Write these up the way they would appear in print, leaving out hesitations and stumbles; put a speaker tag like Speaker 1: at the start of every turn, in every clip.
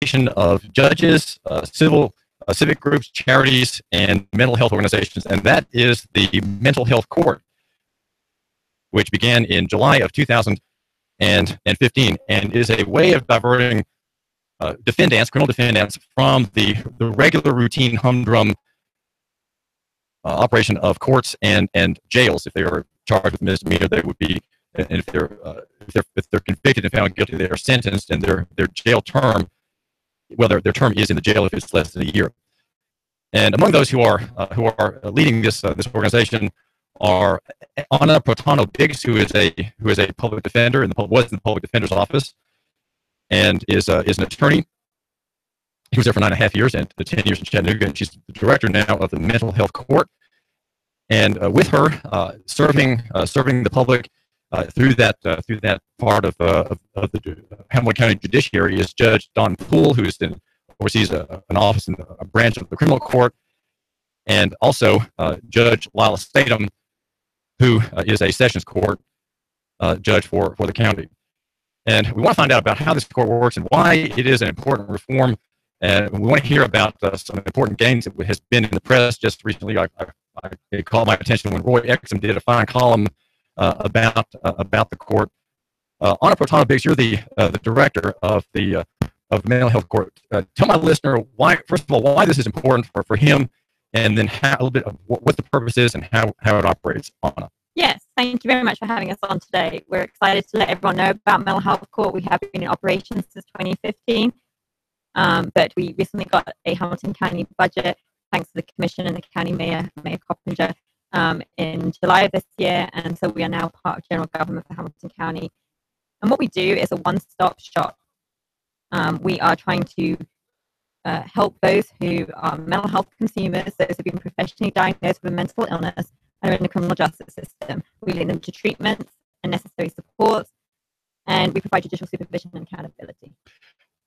Speaker 1: of judges, civic groups, charities, and mental health organizations, and that is the Mental Health Court, which began in July of 2015, and is a way of diverting criminal defendants from the regular routine humdrum operation of courts and jails. If they are charged with misdemeanor, they would be, and if they're convicted and found guilty, they are sentenced, and their jail term, their term is in the jail if it's less than a year. And among those who are leading this organization are Anna Protano-Biggs, who is a public defender was in the public defender's office, and is an attorney. He was there for 9.5 years and 10 years in Chattanooga, and she's the director now of the Mental Health Court. And with her, serving the public through that part of the Hamilton County Judiciary is Judge Don Poole, who oversees an office in a branch of the criminal court, and also Judge Lila Statham, who is a sessions court judge for the county. And we want to find out about how this court works and why it is an important reform. And we want to hear about some important gains that has been in the press just recently. It caught my attention when Roy Exum did a fine column about the court. Anna Protano-Biggs, you're the director of the Mental Health Court. Tell my listener first of all, why this is important for him, and then a little bit of what the purpose is and how it operates. Anna.
Speaker 2: Yes, thank you very much for having us on today. We're excited to let everyone know about Mental Health Court. We have been in operation since 2015, but we recently got a Hamilton County budget thanks to the Commission and the County Mayor Coppinger in July of this year, and so we are now part of general government for Hamilton County. And what we do is a one-stop shop. We are trying to help those who are mental health consumers, those who have been professionally diagnosed with a mental illness and are in the criminal justice system. We lead them to treatments and necessary supports, and we provide judicial supervision and accountability.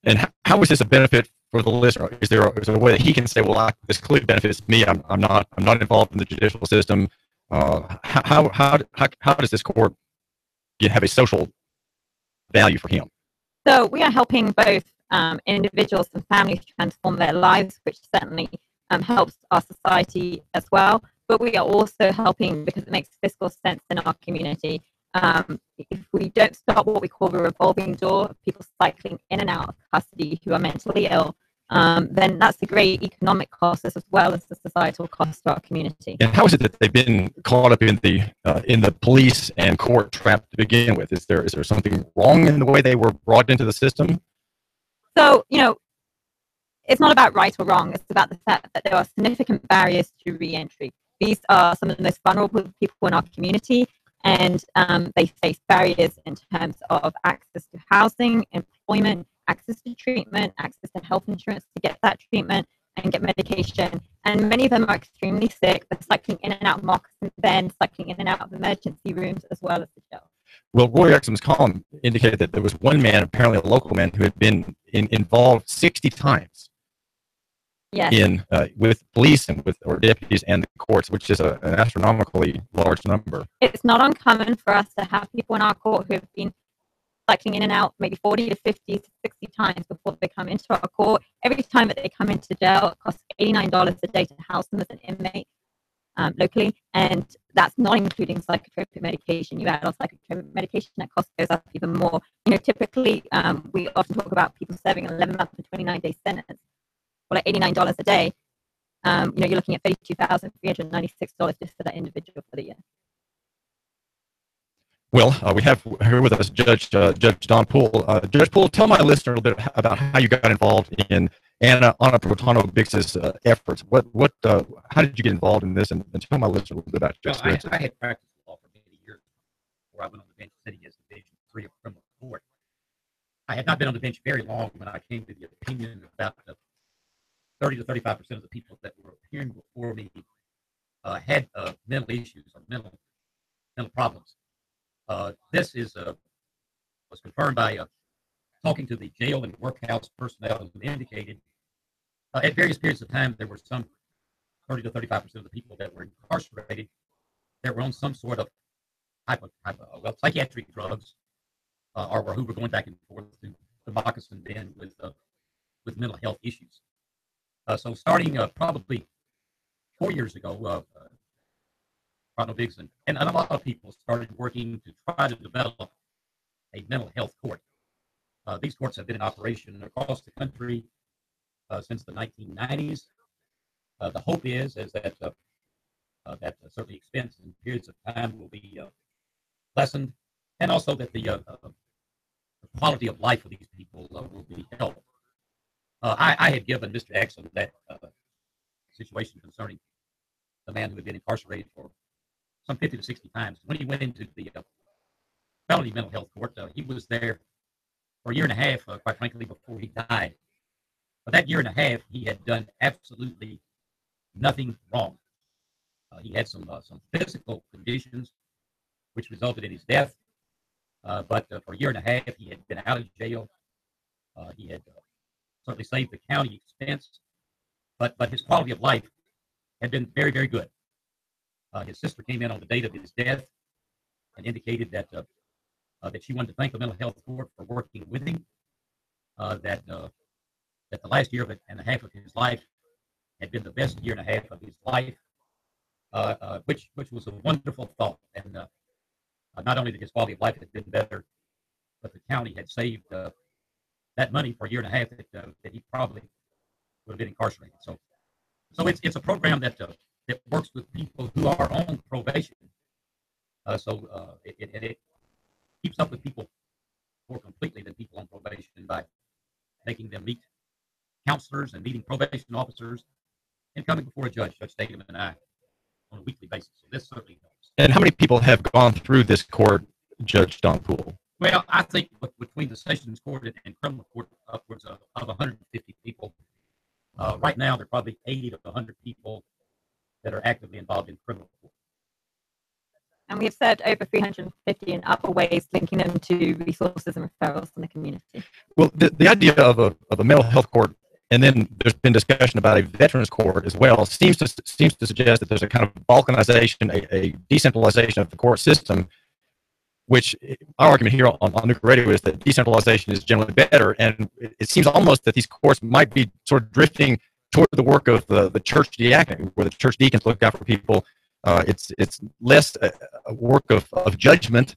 Speaker 1: And how is this a benefit for the listener? Is there a way that he can say, well, this clearly benefits me. I'm not involved in the judicial system. How does this court have a social value for him?
Speaker 2: So we are helping both individuals and families transform their lives, which certainly helps our society as well. But we are also helping because it makes fiscal sense in our community. If we don't stop what we call the revolving door of people cycling in and out of custody who are mentally ill, then that's a great economic cost as well as the societal cost to our community.
Speaker 1: And how is it that they've been caught up in the police and court trap to begin with? Is there something wrong in the way they were brought into the system?
Speaker 2: So, it's not about right or wrong. It's about the fact that there are significant barriers to re-entry. These are some of the most vulnerable people in our community, and they face barriers in terms of access to housing, employment, access to treatment, access to health insurance to get that treatment and get medication. And many of them are extremely sick. They're cycling in and out of moccasin beds, cycling in and out of emergency rooms, as well as the jail.
Speaker 1: Well, Roy Exum's column indicated that there was one man, apparently a local man, who had been involved 60 times. Yes. With police and or deputies and the courts, which is an astronomically large number.
Speaker 2: It's not uncommon for us to have people in our court who have been cycling in and out maybe 40 to 50 to 60 times before they come into our court. Every time that they come into jail, it costs $89 a day to house them as an inmate locally, and that's not including psychotropic medication. You add on psychotropic medication, that cost goes up even more. Typically we often talk about people serving an 11-month and 29-day sentence. Well, at $89 a day, you're looking at $32,396 just for that individual for the year.
Speaker 1: Well, we have here with us Judge Don Poole. Judge Poole, tell my listener a little bit about how you got involved in Anna Protano-Biggs' efforts. How did you get involved in this, and tell my listener a little bit about your experience.
Speaker 3: I had practiced law for many years before I went on the bench sitting as Division III of criminal court. I had not been on the bench very long when I came to the opinion about 30 to 35% of the people that were appearing before me had mental issues or mental problems. This was confirmed by talking to the jail and workhouse personnel who indicated at various periods of time there were some 30 to 35% of the people that were incarcerated that were on some sort of psychiatric drugs or who were going back and forth to the moccasin den with with mental health issues. So starting probably 4 years ago, Ronald Biggs and a lot of people started working to try to develop a mental health court. These courts have been in operation across the country since the 1990s. The hope is that certainly expense and periods of time will be lessened, and also that the quality of life of these people will be held. I had given Mr. Exum that situation concerning the man who had been incarcerated for some 50 to 60 times. When he went into the felony mental health court, he was there for a year and a half, quite frankly, before he died. But that year and a half, he had done absolutely nothing wrong. He had some physical conditions which resulted in his death. But for a year and a half, he had been out of jail. He had certainly saved the county expense, but his quality of life had been very, very good. His sister came in on the date of his death and indicated that she wanted to thank the mental health court for working with him. That the last year and a half of his life had been the best year and a half of his life, which was a wonderful thought. And not only that his quality of life had been better, but the county had saved that money for a year and a half that he probably would have been incarcerated. So it's a program that works with people who are on probation. It keeps up with people more completely than people on probation by making them meet counselors and meeting probation officers and coming before a judge, Judge Statham and I, on a weekly basis. So this certainly helps.
Speaker 1: And how many people have gone through this court, Judge Don Poole?
Speaker 3: Well, I think between the Sessions Court and Criminal Court, upwards of 150 people. Right now, there are probably 80 to 100 people that are actively involved in criminal court.
Speaker 2: And we have served over 350 in other ways, linking them to resources and referrals from the community.
Speaker 1: Well, the idea of a mental health court, and then there's been discussion about a veterans court as well, seems to suggest that there's a kind of balkanization, a decentralization of the court system, which our argument here on Nooga Radio is that decentralization is generally better. And it seems almost that these courts might be sort of drifting toward the work of the church diaconate, where the church deacons look out for people. It's less a work of judgment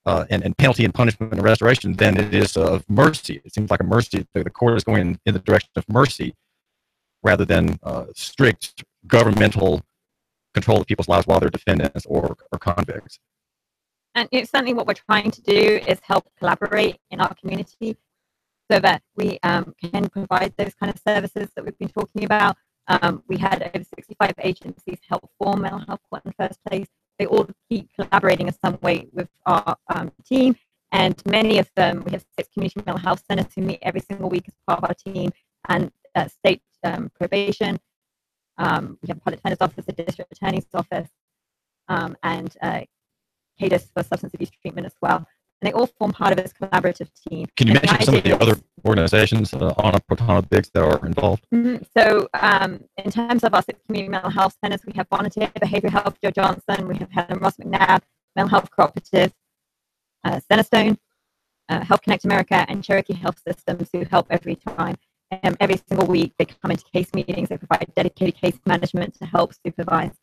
Speaker 1: and penalty and punishment and restoration than it is of mercy. It seems like a mercy. The court is going in the direction of mercy rather than strict governmental control of people's lives while they're defendants or convicts.
Speaker 2: And it's certainly what we're trying to do is help collaborate in our community so that we can provide those kind of services that we've been talking about. We had over 65 agencies help form mental health court in the first place. They all keep collaborating in some way with our team, and many of them, we have 6 community mental health centers who meet every single week as part of our team, and state probation. We have a public defender's office, a district attorney's office, and CADIS for substance abuse treatment as well. And they all form part of this collaborative team.
Speaker 1: Can you mention some of the other organizations, Anna Protana Biggs, that are involved?
Speaker 2: Mm-hmm. So in terms of our 6 community mental health centers, we have Volunteer Behavioral Health, Joe Johnson, we have Helen Ross McNabb, Mental Health Cooperative, Centerstone, Health Connect America, and Cherokee Health Systems, who help every time. Every single week, they come into case meetings, they provide dedicated case management to help supervise.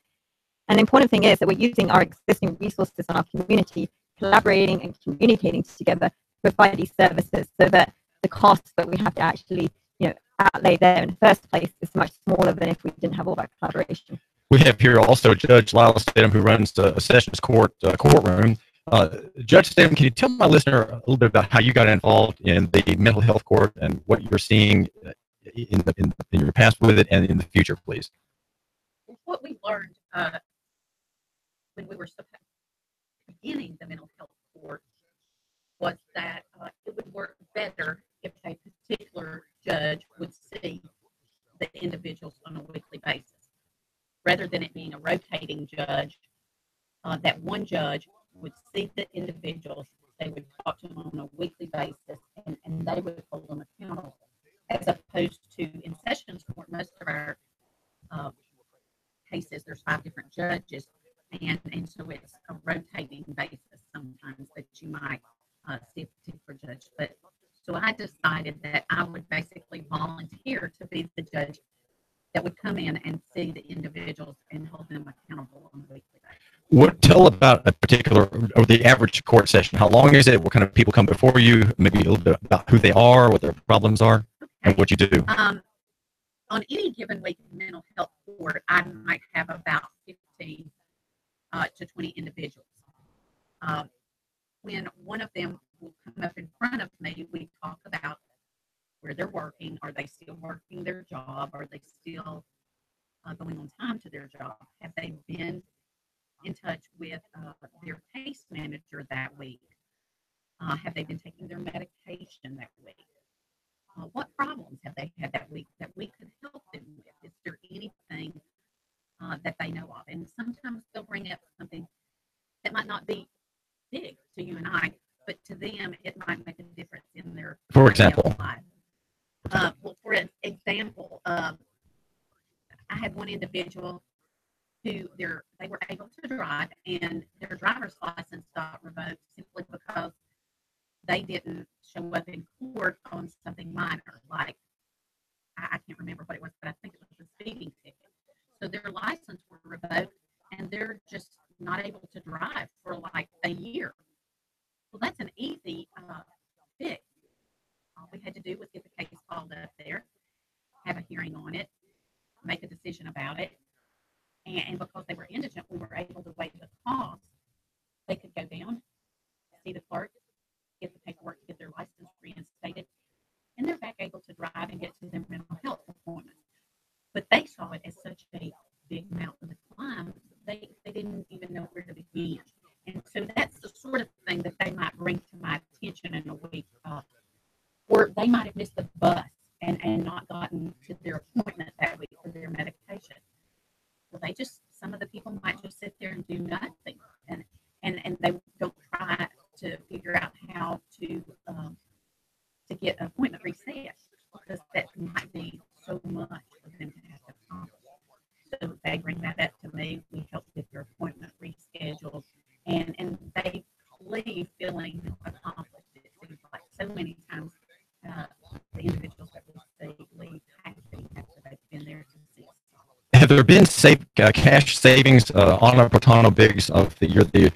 Speaker 2: And the important thing is that we're using our existing resources in our community, collaborating and communicating together to provide these services so that the costs that we have to actually outlay there in the first place is much smaller than if we didn't have all that collaboration.
Speaker 1: We have here also Judge Lila Statham, who runs the Sessions Court courtroom. Judge Statham, can you tell my listener a little bit about how you got involved in the mental health court and what you're seeing in your past with it and in the future, please?
Speaker 4: What we learned when we were beginning the mental health court was that it would work better if a particular judge would see the individuals on a weekly basis, rather than it being a rotating judge. That one judge would see the individuals, they would talk to them on a weekly basis, and they would hold them accountable, as opposed to in Sessions Court, most of our cases, there's 5 different judges, and so it's a rotating basis sometimes that you might see a particular judge. But So I decided that I would basically volunteer to be the judge that would come in and see the individuals and hold them accountable on a weekly basis.
Speaker 1: Tell about a particular, or the average court session. How long is it? What kind of people come before you? Maybe a little bit about who they are, what their problems are, and what you do.
Speaker 4: On any given week in mental health court, I might have about 15 to 20 individuals. When one of them will come up in front of me, we talk about where they're working. Are they still working their job? Are they still going on time to their job? Have they been in touch with their case manager that week? Have they been taking their medication that week? What problems have they had that week that we could help them with? Is there anything that they know of? And sometimes they'll bring up something that might not be big to you and I, but to them it might make a difference in their
Speaker 1: For example,
Speaker 4: life. Well, for example, I had one individual who they were able to drive, and their driver's license got revoked simply because they didn't show up in court on something minor, like I can't remember what it was, but I think it was a speeding ticket. So their license were revoked, and they're just not able to drive for like a year. Well, that's an easy fix. All we had to do was get the case called up there, have a hearing on it, make a decision about it, and because they were indigent, we were able to waive the cost. They could go down, see the clerk, get the paperwork to get their license reinstated, and they're back able to drive and get to their mental health appointments. But they saw it as such a big mountain to climb, they didn't even know where to begin. And so that's the sort of thing that they might bring to my attention in a week. Or they might have missed the bus and not gotten to their appointment that week for their medication. So some of the people might just sit there and do nothing, and they don't try to figure out how to get an appointment reset, because that might be so much for them to have to accomplish. So they bring that up to me. We help get their appointment rescheduled, and they leave feeling accomplished. It seems like so many times the individuals that we see leave happy after they've been there to see us.
Speaker 1: Have there been cash savings on a Portano Biggs? You're the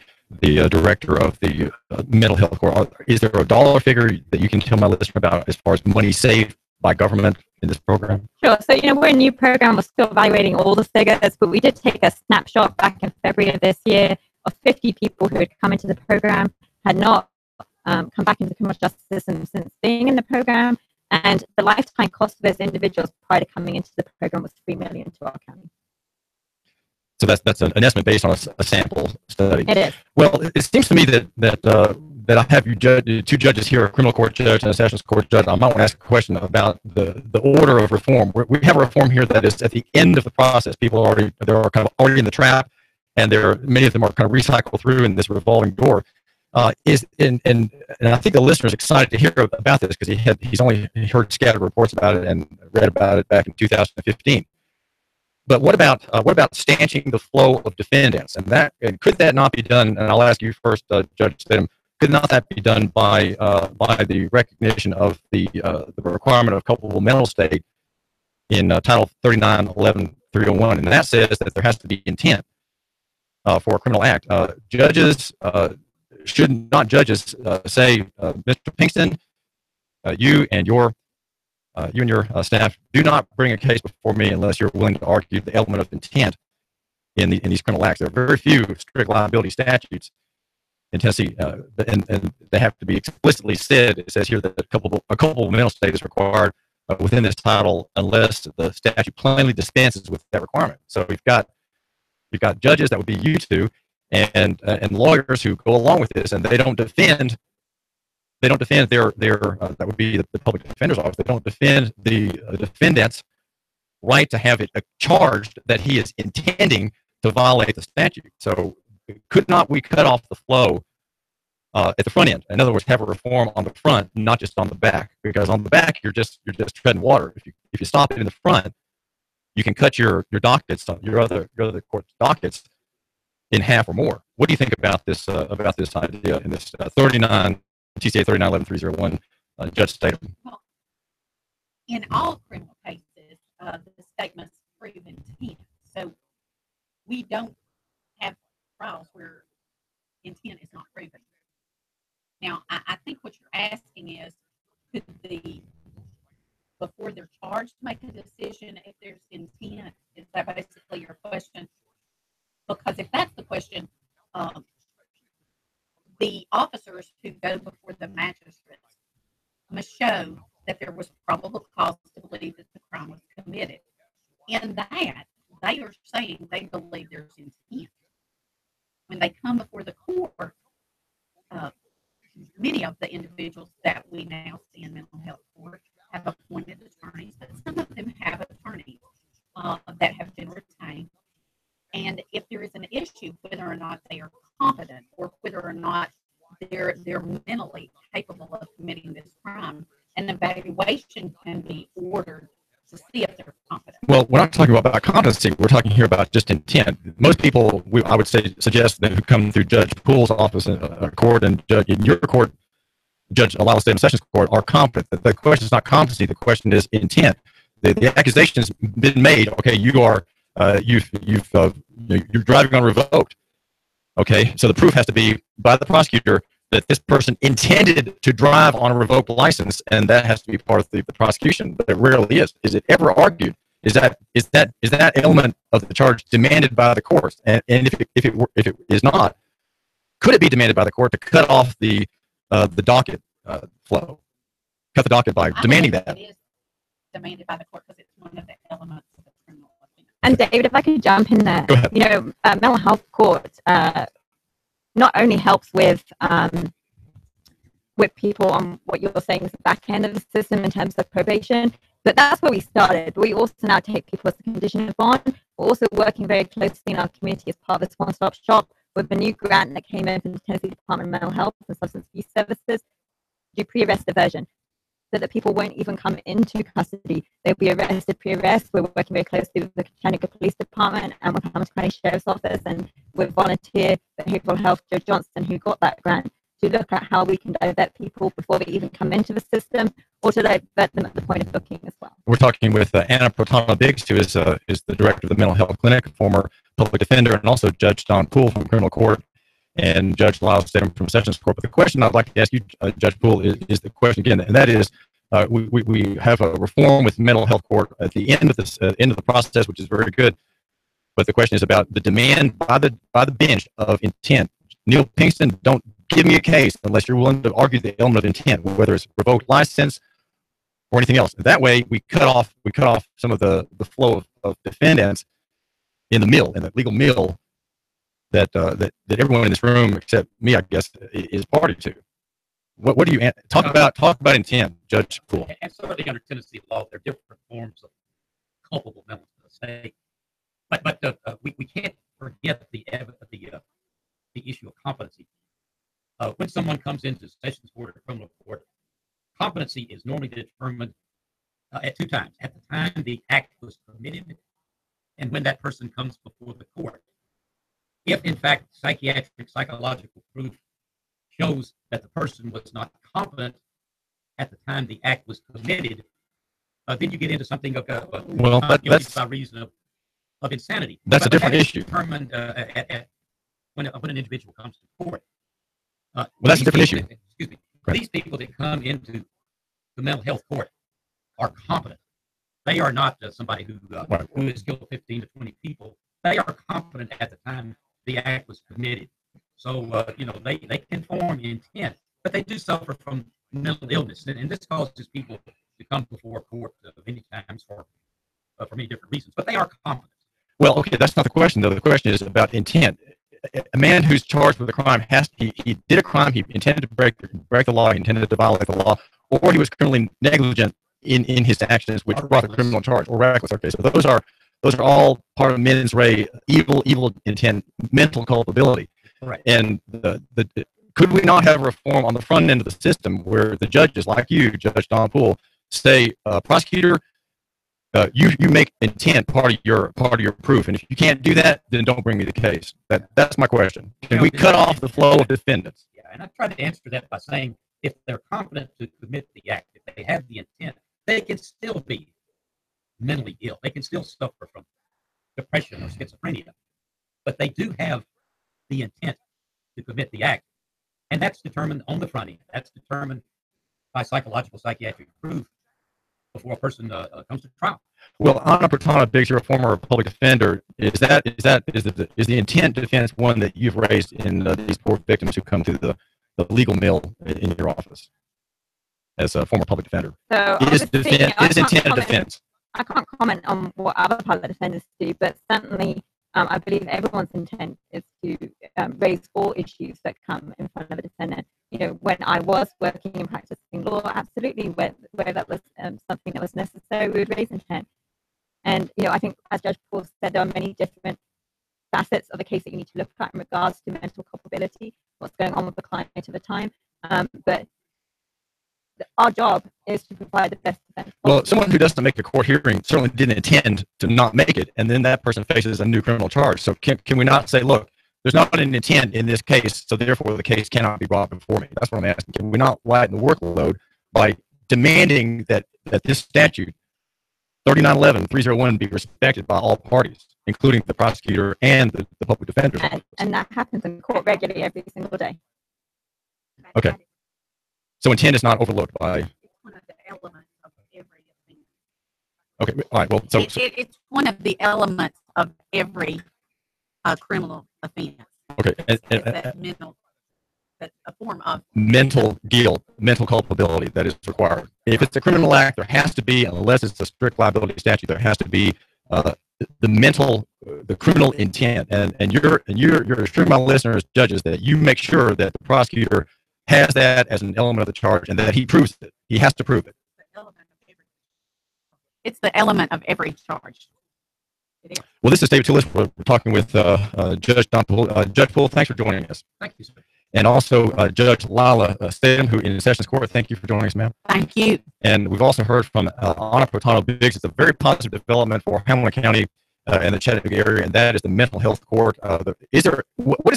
Speaker 1: director of the mental health court. Is there a dollar figure that you can tell my listener about as far as money saved by government in this program?
Speaker 2: Sure. So, we're a new program. We're still evaluating all the figures, but we did take a snapshot back in February of this year of 50 people who had come into the program, had not come back into the criminal justice system since being in the program, and the lifetime cost of those individuals prior to coming into the program was $3 million to our county.
Speaker 1: So that's an estimate based on a sample study.
Speaker 2: It is.
Speaker 1: Well, it seems to me that I have two judges here, a criminal court judge and a sessions court judge. I might want to ask a question about the order of reform. We have a reform here that is at the end of the process. People are kind of already in the trap, and many of them are kind of recycled through in this revolving door. And I think the listener is excited to hear about this because he's only heard scattered reports about it and read about it back in 2015. But what about stanching the flow of defendants? And could that not be done? And I'll ask you first, Judge Stidham. Could not that be done by the recognition of the requirement of culpable mental state in Title 39-11-301? And that says that there has to be intent for a criminal act. Judges should not say, Mr. Pinkston, you and your staff do not bring a case before me unless you're willing to argue the element of intent in these criminal acts. There are very few strict liability statutes in Tennessee, and they have to be explicitly said. It says here that a culpable mental state is required within this title unless the statute plainly dispenses with that requirement. So you've got judges, that would be you two, and lawyers who go along with this, and they don't defend their that would be the public defender's office. They don't defend the defendant's right to have it charged that he is intending to violate the statute. So could not we cut off the flow at the front end? In other words, have a reform on the front, not just on the back, because on the back you're just treading water. If you stop it in the front, you can cut your dockets, your other court's dockets, in half or more. What do you think about this idea in this TCA 39-11-301 Judge Statham.
Speaker 4: Well, in all criminal cases, the state must prove intent. So we don't have trials where intent is not proven. Now, I think what you're asking is, could before they're charged, make a decision if there's intent? Is that basically your question? Because if that's the question, the officers who go before the magistrates must show that there was probable cause to believe that the crime was committed. In that, they are saying they believe there's intent. When they come before the court, many of the individuals that we now see in mental health court have appointed attorneys, but some of them have attorneys that have been retained. And if there is an issue, whether or not they are competent or whether or not they're mentally capable of committing this crime, an evaluation can be ordered to see if they're competent.
Speaker 1: Well, we're not talking about competency. We're talking here about just intent. Most people, I would say, suggest that who come through Judge Poole's office in court and in your court, Judge Lyle State Sessions Court, are competent. The question is not competency. The question is intent. The accusation has been made. Okay, you are you're driving on revoked. Okay, so the proof has to be by the prosecutor that this person intended to drive on a revoked license, and that has to be part of the prosecution. But it rarely is. Is it ever argued? Is that element of the charge demanded by the courts? And if it is not, could it be demanded by the court to cut off the docket flow, cut the docket by demanding that?
Speaker 4: It is demanded by the court because it's one of the elements of the criminal offense.
Speaker 2: And David, if I could jump in there,
Speaker 1: Go ahead.
Speaker 2: you know, mental health court not only helps with people on what you're saying is the back end of the system in terms of probation, but that's where we started. We also now take people as a condition of bond. We're also working very closely in our community as part of this one-stop shop with a new grant that came in from the Tennessee Department of Mental Health and Substance Abuse Services, do pre-arrest diversion, so that people won't even come into custody. They'll be arrested pre-arrest. We're working very closely with the Chattanooga Police Department and with Hamilton County Sheriff's Office and with volunteer behavioral health Joe Johnson, who got that grant, to look at how we can divert people before they even come into the system, or to divert them at the point of booking as well. We're
Speaker 1: talking with Anna Protana-Biggs, who is the director of the Mental Health Clinic, former public defender, and also Judge Don Poole from criminal court, and Judge Lyle Statham from Sessions Court. But the question I'd like to ask you, Judge Poole, is the question again, and that is, we have a reform with mental health court at the end of this end of the process, which is very good. But the question is about the demand by the bench of intent. Neil Pinkston, don't give me a case unless you're willing to argue the element of intent, whether it's revoked license or anything else. That way, we cut off some of the flow of defendants in the legal mill that everyone in this room except me, I guess, is party to. What do you talk about intent, Judge Poole?
Speaker 3: And certainly under Tennessee law, there are different forms of culpable mental mistake. But we can't forget the issue of competency. When someone comes into Sessions Court or criminal court, competency is normally determined at two times: at the time the act was committed, and when that person comes before the court. If in fact psychological proof shows that the person was not competent at the time the act was committed, then you get into something of that's by reason of insanity.
Speaker 1: That's a different issue.
Speaker 3: Determined when an individual comes to court.
Speaker 1: That's a different issue.
Speaker 3: Excuse me. Right. These people that come into the mental health court are competent. They are not somebody who has killed 15 to 20 people. They are competent at the time the act was committed. So, they can form intent, but they do suffer from mental illness. And this causes people to come before court many times for many different reasons, but they are competent.
Speaker 1: Well, okay, that's not the question, though. The question is about intent. A man who's charged with a crime he did a crime, he intended to break the law, he intended to violate the law, or he was criminally negligent in his actions, which brought a criminal charge, or reckless. Okay, so those are all part of mens rea, evil intent, mental culpability.
Speaker 3: Right.
Speaker 1: And could we not have a reform on the front end of the system where the judges, like you, Judge Don Poole, say, prosecutor, you make intent part of your proof, and if you can't do that, then don't bring me the case. That's my question. Can we cut off the flow of defendants?
Speaker 3: Yeah, and I tried to answer that by saying if they're confident to commit the act, if they have the intent, they can still be mentally ill. They can still suffer from depression or schizophrenia, but they do have the intent to commit the act. And that's determined on the front end. That's determined by psychological, psychiatric proof before a person comes to trial.
Speaker 1: Well, Anna Bertana Biggs, you're a former public defender. Is the intent defense one that you've raised in these poor victims who come through the legal mill in your office as a former public defender?
Speaker 2: So
Speaker 1: is intent a defense?
Speaker 2: I can't comment on what other public defenders do, but certainly I believe everyone's intent is to raise all issues that come in front of a defendant. You know, when I was working and practicing law, absolutely, where that was something that was necessary, we would raise intent. And, you know, I think, as Judge Paul said, there are many different facets of a case that you need to look at in regards to mental culpability, what's going on with the client at the time. But our job is to provide the best defense possible.
Speaker 1: Well, someone who doesn't make a court hearing certainly didn't intend to not make it, and then that person faces a new criminal charge. So can we not say, look, there's not an intent in this case, so therefore the case cannot be brought before me? That's what I'm asking. Can we not lighten the workload by demanding that this statute, 3911-301, be respected by all parties, including the prosecutor and the public defender's office?
Speaker 2: And that happens in court regularly every single day.
Speaker 1: Okay. So intent is not overlooked by.
Speaker 4: It's one of the elements of every offense.
Speaker 1: Okay. All right. Well, so
Speaker 4: It's one of the elements of every criminal offense.
Speaker 1: okay.
Speaker 4: It's that mental, that's a form of
Speaker 1: Mental guilt, mental culpability that is required. If it's a criminal act, there has to be, unless it's a strict liability statute, there has to be the criminal intent. And you're assuring my listeners, judges, that you make sure that the prosecutor has that as an element of the charge and that he proves it. He has to prove it.
Speaker 4: it's the element of every charge. It is.
Speaker 1: Well, this is David Tulis. We're talking with Judge Don Poole. Judge Poole, thanks for joining us.
Speaker 3: Thank you, sir.
Speaker 1: And also Judge Lila Statham, who in Sessions Court. Thank you for joining us, ma'am.
Speaker 4: Thank you.
Speaker 1: And we've also heard from Anna Bertana Biggs. It's a very positive development for Hamilton County and the Chattanooga area, and that is the mental health court. What is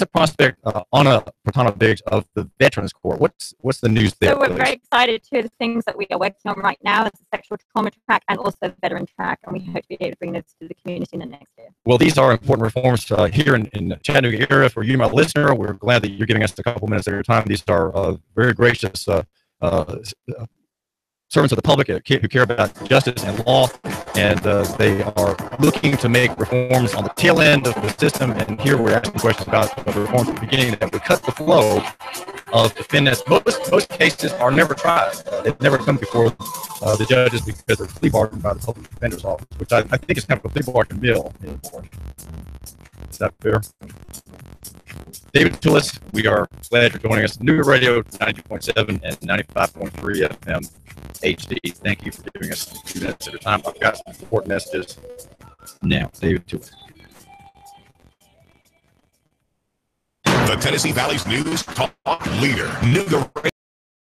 Speaker 1: the prospect, Anna Bertana Biggs, of the Veterans Court? What's the news there?
Speaker 2: So we're very excited to the things that we are working on right now as the sexual trauma track and also the veteran track, and we hope to be able to bring this to the community in the next year.
Speaker 1: Well, these are important reforms here in the Chattanooga area for you, my listener. We're glad that you're giving us a couple minutes of your time. These are very gracious servants of the public who care about justice and law, and they are looking to make reforms on the tail end of the system. And here we're asking questions about the reforms at the beginning that would cut the flow of defendants. Most cases are never tried. They've never come before the judges because they're plea bargained by the public defender's office, which I think is kind of a plea bargain bill. Is that fair? David Tulis, we are glad you're joining us. New Radio 92.7 and 95.3 FM HD. Thank you for giving us a few minutes at a time. I've got some important messages now. David Tulis.
Speaker 5: The Tennessee Valley's news talk leader, Nooga Radio.